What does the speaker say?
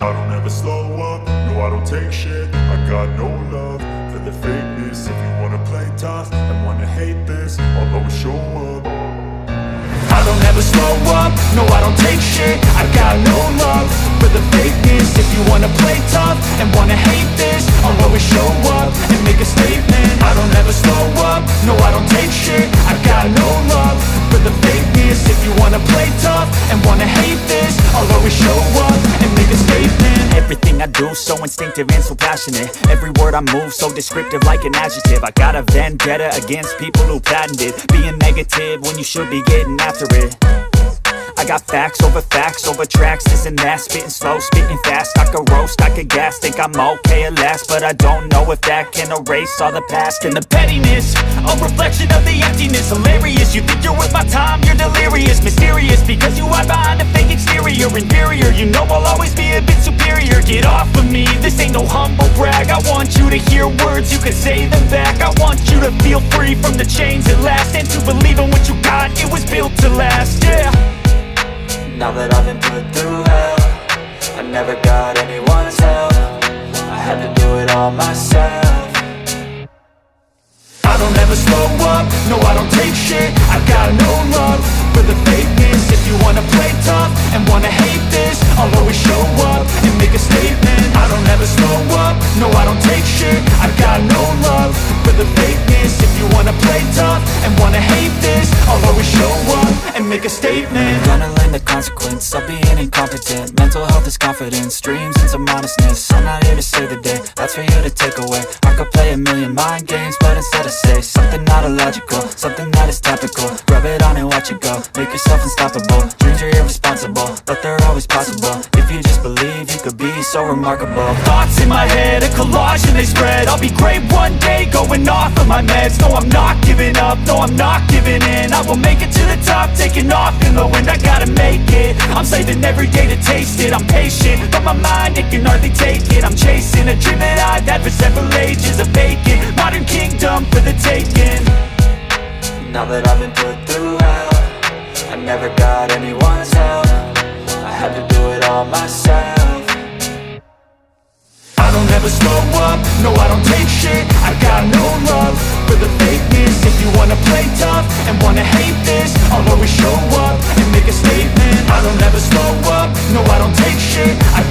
I don't ever slow up, no I don't take shit. I got no love for the fakeness. If you wanna play tough and wanna hate this, I'll always show up. I don't ever slow up, no I don't take shit. I got no love for the fakeness. If you wanna play tough and wanna hate this, I'll always show up and make a statement. I don't ever slow up, no I don't take shit. I got no love for the fakeness. If you wanna play tough and wanna hate this, I'll always show up and make a statement. Everything I do so instinctive and so passionate. Every word I move so descriptive like an adjective. I got a vendetta against people who patented being negative when you should be getting after it. I got facts over tracks, this and that. Spitting slow, spitting fast. I could roast, I could gas. Think I'm okay at last, but I don't know if that can erase all the past. And the pettiness, a reflection of the emptiness. Hilarious, you think you're worth my time, you're delirious. Mysterious, because you hide behind a fake exterior. Inferior, you know I'll always be a bit superior. Get off of me, this ain't no humble brag. I want you to hear words, you can say them back. I want you to feel free from the chains at last, and to believe in what you got, it was built to last, yeah. Now that I've been put through hell, I never got anyone's help. I had to do it all myself. I don't ever slow up, no I don't take shit. I got no love for the fakeness. If you wanna play tough and wanna hate this, I'll always show up and make a statement. I don't ever slow up, no I don't take shit. I got no love for the fakeness. If you wanna play tough and wanna hate this, I'll always show up and make a statement. Gonna learn the consequence of being incompetent. Mental health is confidence, dreams and some honestness. I'm not here to save the day, that's for you to take away. I could play a million mind games, but instead I say something not illogical, something that is topical. Rub it on and watch it go, make yourself unstoppable. Dreams are irresponsible, but they're always possible. If you just believe, you could be so remarkable. Thoughts in my head, a collage and they spread. I'll be great one day, going off of my meds. No, I'm not giving up, no, I'm not giving in. I will make it to the top, taking off in the wind. I gotta make it, I'm saving every day to taste it. I'm patient, but my mind, it can hardly take it. I'm chasing a dream that I've had for several ages. A vacant, modern kingdom for the taking. Now that I've been put through hell, I never got anyone's help. I had to do it all myself. I don't ever slow up, no I don't take shit. I got no love for the fakeness. If you wanna play tough and wanna hate this, I'll always show up and make a statement. I don't ever slow up, no I don't take shit. I